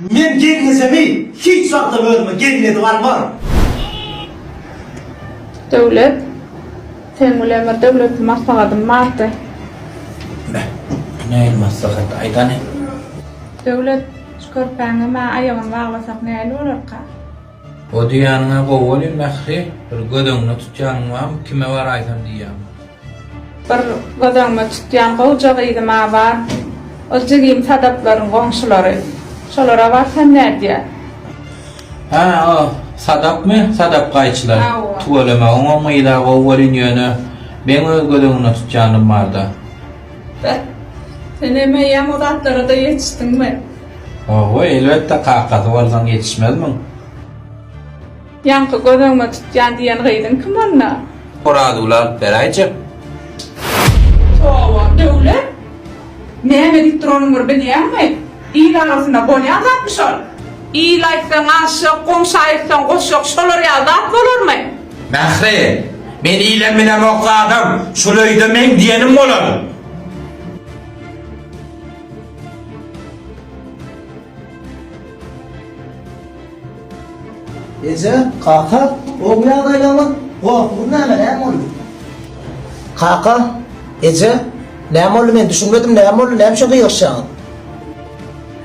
Men gelmesemi hiç vaqta bölme gelmedi var mı? Devlet, tengulemir devlet maslahatım martı. Ne maslahat aytany? Devlet, şükürpäňe mä ayağın bağlasak näle bolarka? O diýanyna gowuly mähri, bir gödüňni tutýan mam kime bar aýtam diýýär. Bir gödüňmi tutýan gowjagy ma bar. O jigim sadaplaryň goňşulary. Şolara barsan näde? Ha, o sadapmy? Sadap gaýçylar. Awa. Tuwalama oňa myýla gowulyn ýöne. Ben öz gödüňni tutýanym barda. Sen eme ýamudatlara da ýetişdiňmi? O, elbetde qaqaty bolsaň ýetişmezmiň. Ýanky gödüňmi tutýan diýen gyýdyn kim onda? Poradular beraýçy. Towa, devlet. Näme diýip duranyňmy bilýärmi? İl arasynda bolýan zatmyşol. İl aýtsaň aşyk, goňşy aýtsaň goşok, şolar ýazat bolarmy? Mähri, men ýylan bilen okladym. Şuleýde men diýenim bolar. Ece, kaka, o bu ýagdaýda bu näme boldy? Kaka, Ece, näme boldy men düşünmedim, näme boldy, näme şu gyýyşýan?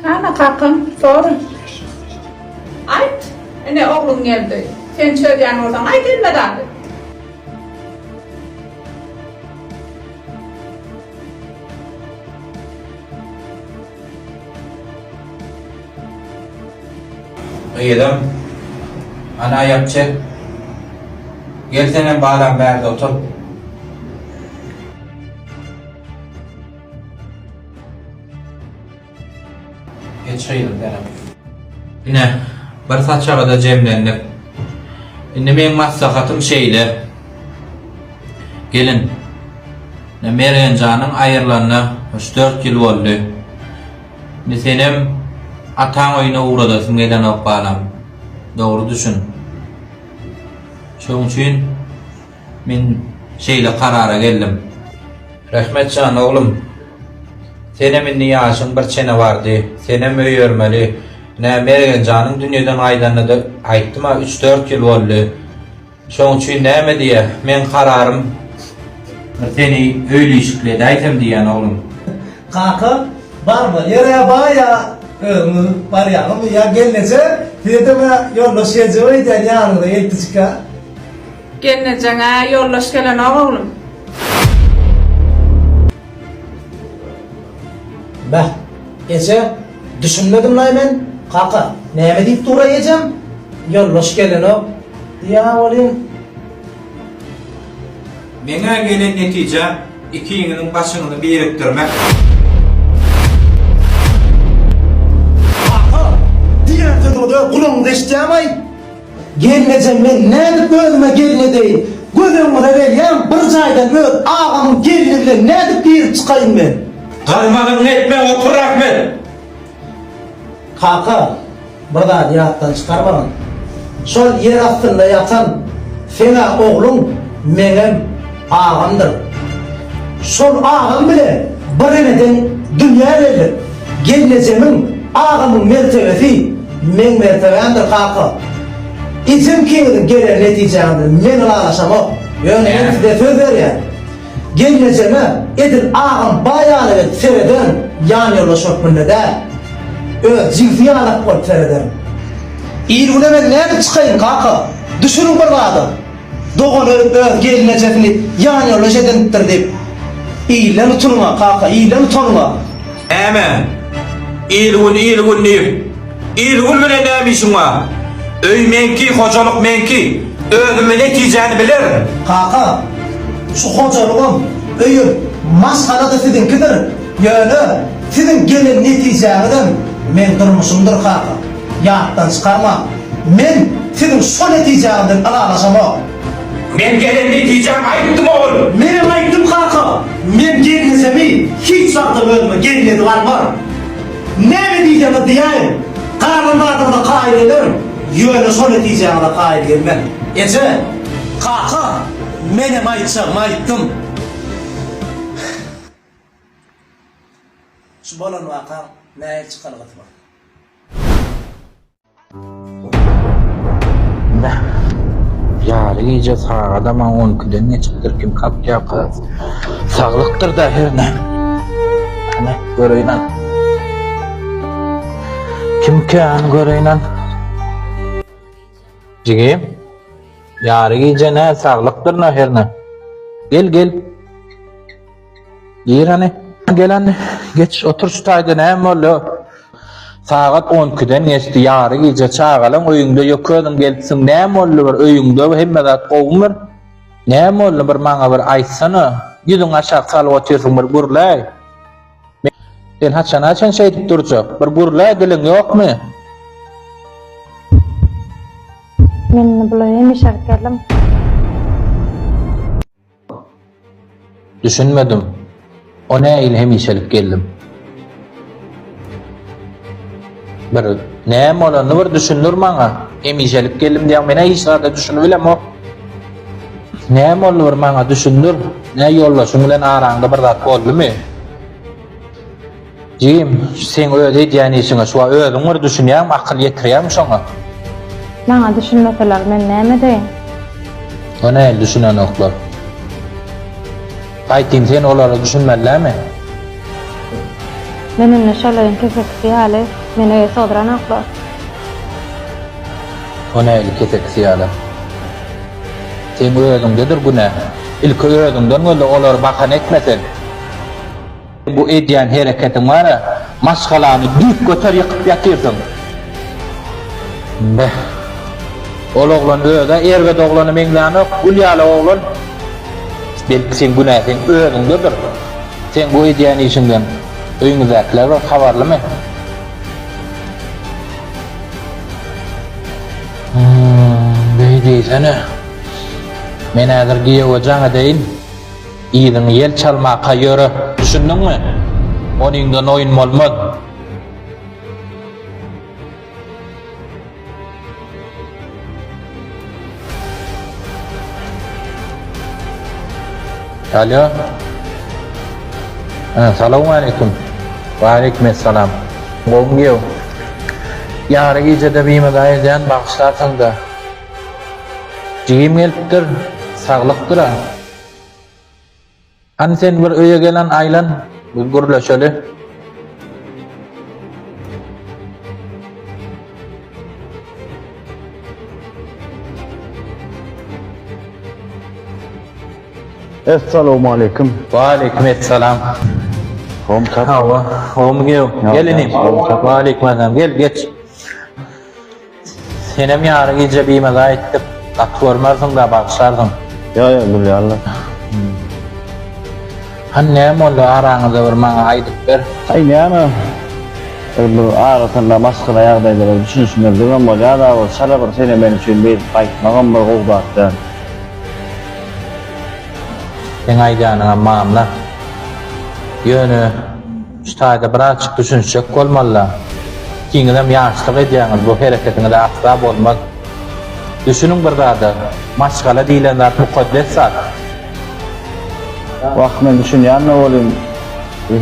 Ana kakam, sor. Ayt, ene oğlum geldi. Sen söyleyən oradan, ay gelmeden. Ýedim. Ana ýapçy. Gelsenem balam bärde otur. Geçeydim derim. Yine bir saçağa da cemlendik. Şimdi benim maslahatım şeydi. Gelin. Ne Meryem Can'ın ayırlarına 3-4 yıl oldu. Şimdi senin atan oyuna uğradasın gelen ok bağlam. Doğru düşün. Şunun için ben şeyle karara geldim. Rahmetcan oğlum. Senemin yaşın bir çene vardı. Senem öýermeli. Ne Meryem Can'ın dünýeden aýdanyny da aýtdym, 3-4 ýyl boldy. Şoň üçin näme diýe? Men kararym seni öýleşikle aýtam diýen oğlum. Kaka, barma, ýere baya, bar ýagym, ya gelnece, diýdime ýollaşýajagy diýen ýanyna ýetişika. Gelnejeňe ýollaş gelen oğlum. Bah, Ece, düşünmedim lan men. Kaka, näme diýip duraýajam? Ýollaş gelen o. Ya oğlum. Meňe gelen netije iki ýygynyň başyny birikdirmek. Kaka, diýerdi doda, gulaňy eşitýärmi? Gelnejem men nädip özüme gelne deýin. Gözüňe berýän bir jaýdan öz agamyň gelni bilen nädip berip çykaýyn men? Kalmagyň etme otur Rahmet. Kaka, burada ýatdan çykarbagyň. Şol yer astynda ýatan sena oğlum meňem agamdyr. Şol agam bilen birineden dünýä berdi. Gelnejemiň agamyň mertebesi meň mertebemdir kaka. İçim kiňden gelen netijäňde men alaşam o. Ýöne sizde söz berýär. Gelnejeme edil agam baýaly sereden ýany ýollaşyp mende öz jinsiýalyk bolup sereden. İlgüne men näme çykaýyn kaka? Düşünüň bir wagty. Dogan öz gelnejesini ýany ýollaşypdyr dip. İýlen utunma kaka, İýlen utunma. Äme. İlgün diýip. İlgün bilen näme işiň bar? Öý menki, hojalyk menki. Özüme netijäni bilir. Kaka, şu hojalygym, öýüm, masgala da sizinkidir. Ýöne, sizin gelen netijäňizden men durmuşumdyr kaka. Ýatdan çykarma. Men sizin şo netijäňizden alalaşam o. Men gelen netijäm aýtdym oğlum. Menem aýtdym kaka. Men gelmesemi hiç wagta bölme gelmedi barmy? Näme diýjäňi diýäň? Garlymdyrda gaýry ederim. Ýöne şo netijäňe gaýry gelmem. Ece, kaka, menem aýtjam aýtdym. Şu bolan waka näme çykargaty bar? Ýaly iýje sağa da maň 12-den geçipdir kim kapýar kız. Saglykdyr da herne. Ana göreýän. Kim kan göreýän? Jigim. Ýary iýje nä saglykdyr na herne. Gel. Ýerane. Gel anne. Geç otur şu taýda näme boldy? Saat 12'den geçti ýary iýje çagalan öýüňde ýöködüm gelsin näme boldy bir öýüňde hemme zat gowmur näme boldy bir maňa bir aýtsana ýüzüň aşağı salyp otursyň bir gurlay sen haçan şeýdip durjak bir gurlay diliň ýokmy men bulayam işaretledim düşünmedim o näil hemişelik geldim bir näme bolany bir düşünür maňa hemişelik geldim diýen mene hiç zada düşünüp bilem o näme boldy bir maňa düşünür näme ýollaşyň bilen araňda bir zat boldymy Jim sen öýde diýen işiňe şu özüň bir düşünýän akyl ýetirýän şoňa maňa düşünmeseler men näme diýin o näme düşünen oklar aýtyn sen olary düşünmelermi menimle şolaryň kesekli ýaly meni sodran oklar o näme keseksi ýaly sen özüňdedir günä ilki özüňden göle olar bakan etmesen bu edýän hereketiň bara maşgalany düýk göter ýykyp ýatyrsyň be ol oglan öýde erge oglany meňläni gülýaly oglan belki sen günä sen özüňdedir sen bu edýän işiňden öýüňizdekiler habarlymy Beýdesene men häzir giýew jaňa deýin ýylyň ýel çalmaka ýöre düşündiňmi onyňdan oýun bolmaz Alo Assalamu alaikum Wa alaikum assalam Gowmgiýew Ýary gijede bime gaýdan bagşlarsaň da Jigim gelipdir, saglyktır. An sen bir öýe gelen aýlan, bir gurlaşaly. Assalamu alaikum. Wa alaikum assalam. Hom kap. Hom gel. Gelinim. Wa alaikum assalam. Gel geç. Senem ýary gije bime gaýtdyp Aktormarsın da bakşardın. Ya bilýärler. Han näme boldy araňyzda bir maňa aýdyp ber. Ay näme? Bu arasynda maskala ýagdaýlary düşünýärdiň bolýar da o şala bir sene men üçin bir paýtmagam bir gowbatda. Sen aýdanyňa mamla. Ýöne ştaýda bir açyk düşünşek bolmaly. Kiňidem ýaşlyk edýäňiz bu hereketiňizde asla bolmaz. Düşünün bir zada, maşgala diýilen zat mukaddes zat. Wagt men düşünýän bolýan.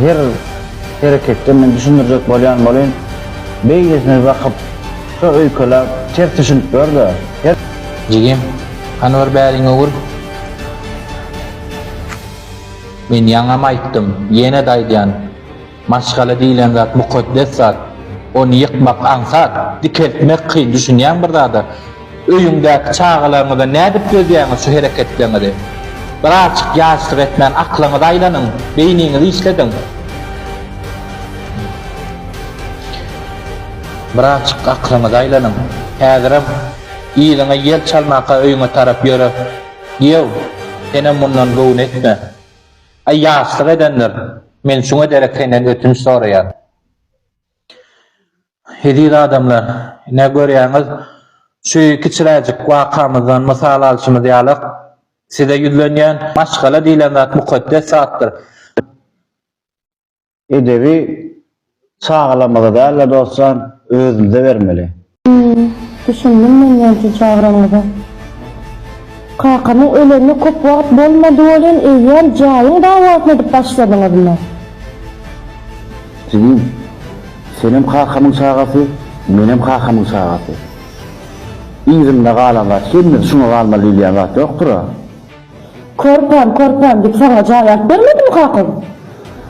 Her hereketde men düşünürjek bolýan. Beýlesine bakyp, şu öýkeler ters düşünüp berdi. Jigim, hanwar bäriňe gur. Men ýaňam aýtdym, ýene daýdyan. Maşgala diýilen zat mukaddes zat. Onu ýykmak aňsat, dikeltmek kyn düşünýän bir zada. Öýüňdäki çağalaryňyza nädip gözýäňiz şu hereketlerini? Bir açyk ýaşlyk etmän aklyňyza aýlanyň, beýniňizi işlediň. Bir açyk aklyňyza aýlanyň. Häzirim ýylyňa ýel çalmaka öýüňe tarap ýöre. Ýew, senem mundan gowun etme. Ay ýaşlyk edenler, men şuňa derek senden ötünç soraýar. Hedi adamlar, ne görýäňiz? Şu kiçiräjik wakamyzdan mysal alşymyz ýalyk. Size ýüzlenýän maşgala diýilen zat mukaddes zatdyr. Edebi çağlamada däl dostlar özünde bermeli. Düşündüm men ýa-da çagramyda. Kakanyň öleni köp wagt bolmady bolan eýer jaýyň dawat edip başladyňyzlar. Senin kakanyň çağasy Benim hakamın saati. İzimde galan var. Şimdi şunu galma Lilian var. Yoktur o. Korpan dip sana cayat vermedim kakım.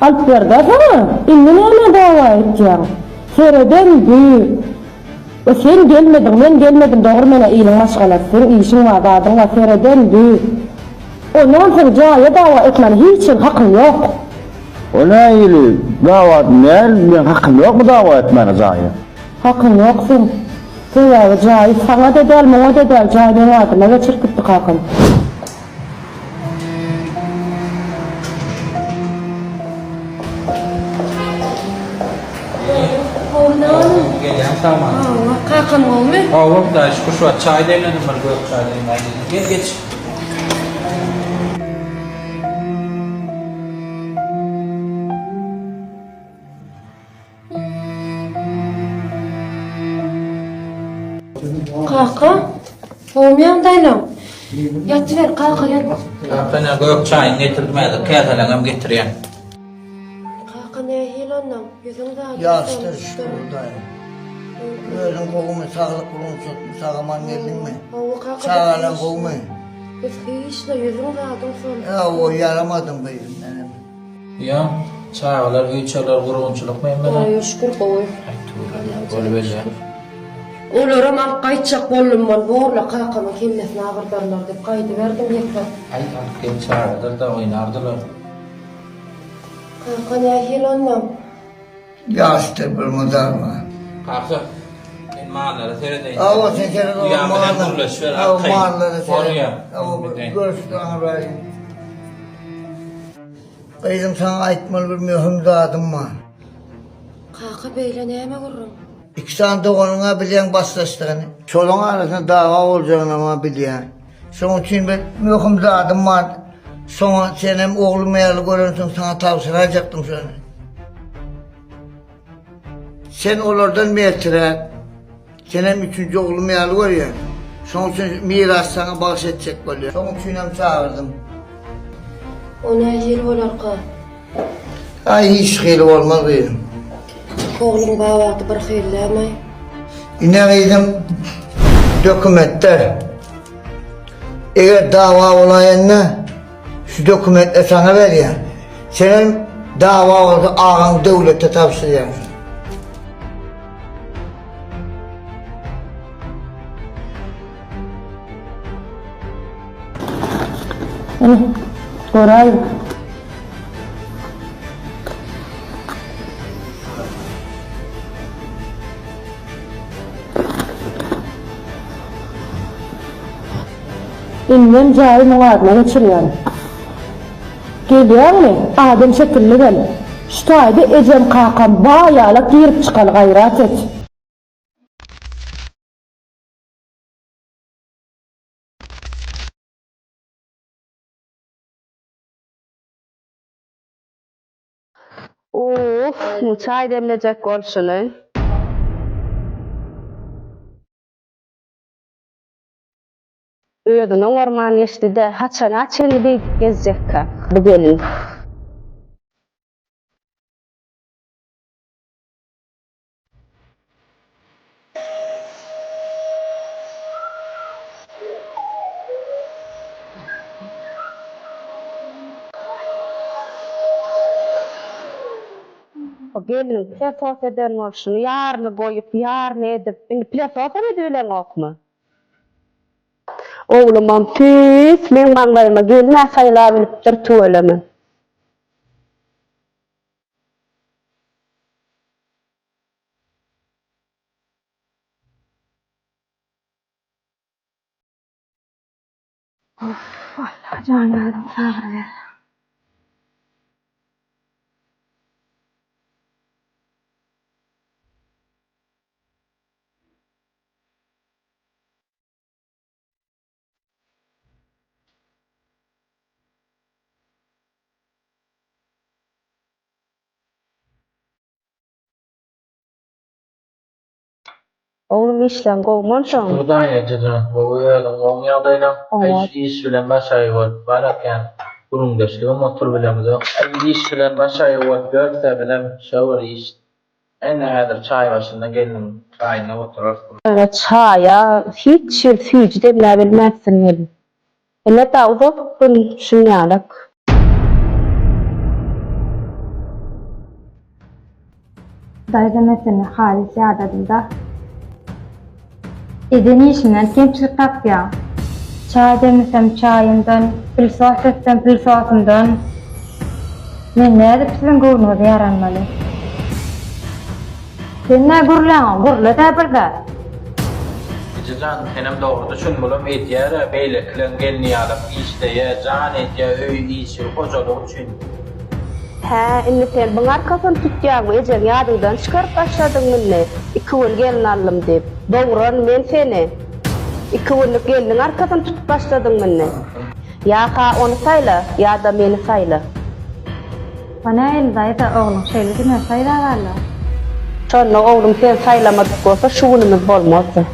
Alıp verdi sana. İndi neyme dava edeceğim. Sereden büyük. O sen gelmedin, men gelmedim. Doğru mene iyiliğin maşgalası. Senin işin var, dadın var. Sereden büyük. Ondan sen caya dava etmeni hiçin hakkın yok. O ne iyili? Dava etmeyen, ben hakkım yok mu dava etmene zahir? Hakkın yok sen. Sen ya cayı sana da del, bana da del. Cayı benim adıma geçir gitti kakım. Gelýän tamam. Kakam olmy? Awak da şu çay demledim bir göp çay demledim. Gel geç. Kaka? Olmayan daýnam. Yatıver kaka yat. Bana göp çayını getirdim hadi kağıtlarım getireyim. Kaka ne hilonam? Yüzüm daha. Yaştır şuradayım. Özün koğumu sağlık bulunsun, sağaman geldin mi? Oğlu kaka. Sağalan koğumu. Biz hişle yüzüm daha sonra. Ya o yaramadım benim. Ya çağlar, üyçalar, gurunçuluk mıyım ben? Ay şükür koy. Böyle böyle. Olaram al qaytçak bollum man borla kakama kemmesine ağırdarlar dep qaydı verdim yekler. Ay kim çağırdır da oynardılar. Kaka ne hilonam? Yaştır bir mudarma. Kalktı. Ben mağalara seyredeyim. Ava sen seni o Uyanmadan mağalara. kurlaşıyor, Ava atayım. mağalara seni. Oraya. Ava Gideyim. görüştü ağabeyim. Kızım sana aitmalı bir mühim zadım var. Kaka beyle neyme gurrum? İki tane doğanına bilen baslaştığını. Çoluğun arasında dava olacağını ama bilen. Son için bir mühim zadım var. Sonra senin oğlum eğer görürsün sana tavsiye sonra. Sen onlardan meytirer. Senin üçüncü oğlum eğer var ya. Son için miras sana bahsedecek böyle. Son için hem çağırdım. O ne hil olar ka? Ay hiç xeyli olmaz benim. Oğlum bağırdı bir xeylemey. İnegiydim dokümentler. Eğer dava olayına şu dokumentle sana ver ya. Senin dava olsa ağam devlete tavsiye. Koray. İnnem cayı muadına geçiriyor. Geliyor mu? Adem şekilli gel. Şu tayda ecem kakam bağıyalak girip çıkal gayrat et. Of, çay demleyecek olşunu. Öýüdüň orman ýeşdi-de, haçany beýdik gezjekkä. Bu gelin. O gelin plefot eden olşuny ýarny goýup, ýarny edip, indi plefot edýärler okmy? Oğlumam pis, men maňlaryma gelin asaýla bilipdir tuwelemen. Allah canlarım sabır ver. Oğlum işlen gowmanşam. Buradan yedirin. Bu uyarın. Onun yağdayla. İş bilen başayı var. Barakken. Bunun geçti. O motor bilen de. İş bilen başayı var. Görse bilen şavur iş. Ene hadir çay başında geldim. Çayına oturar. Öyle çaya hiç sürücü de bile bilmezsin gibi. Ne da uzak gün şunyalık. Daydamesini halis yadadında. Edeni işinden kemçilik tapya. Çay demesem çayımdan, filsof etsem filsofumdan. Men näde sizin gurnuňyza yaranmaly? Sen ne gurlan, gurla täpirde. Can senem doğru düşünmülüm etiyara beyleklen gelni alıp işteye can etya öy işi hocalık üçün. He, inni sen bunun arkasını tutyağı ecel yadıdan çıkarıp başladın minne. 2 gün gelin alım deyip. Doğran men seni. 2 günlük gelinin arkasını tutup başladın minne. Ya ha onu sayla, ya da beni sayla. Bana el dayda oğlum şeyle deme sayla varla. Sonra oğlum sen saylamadık olsa şuunumuz olmazdı.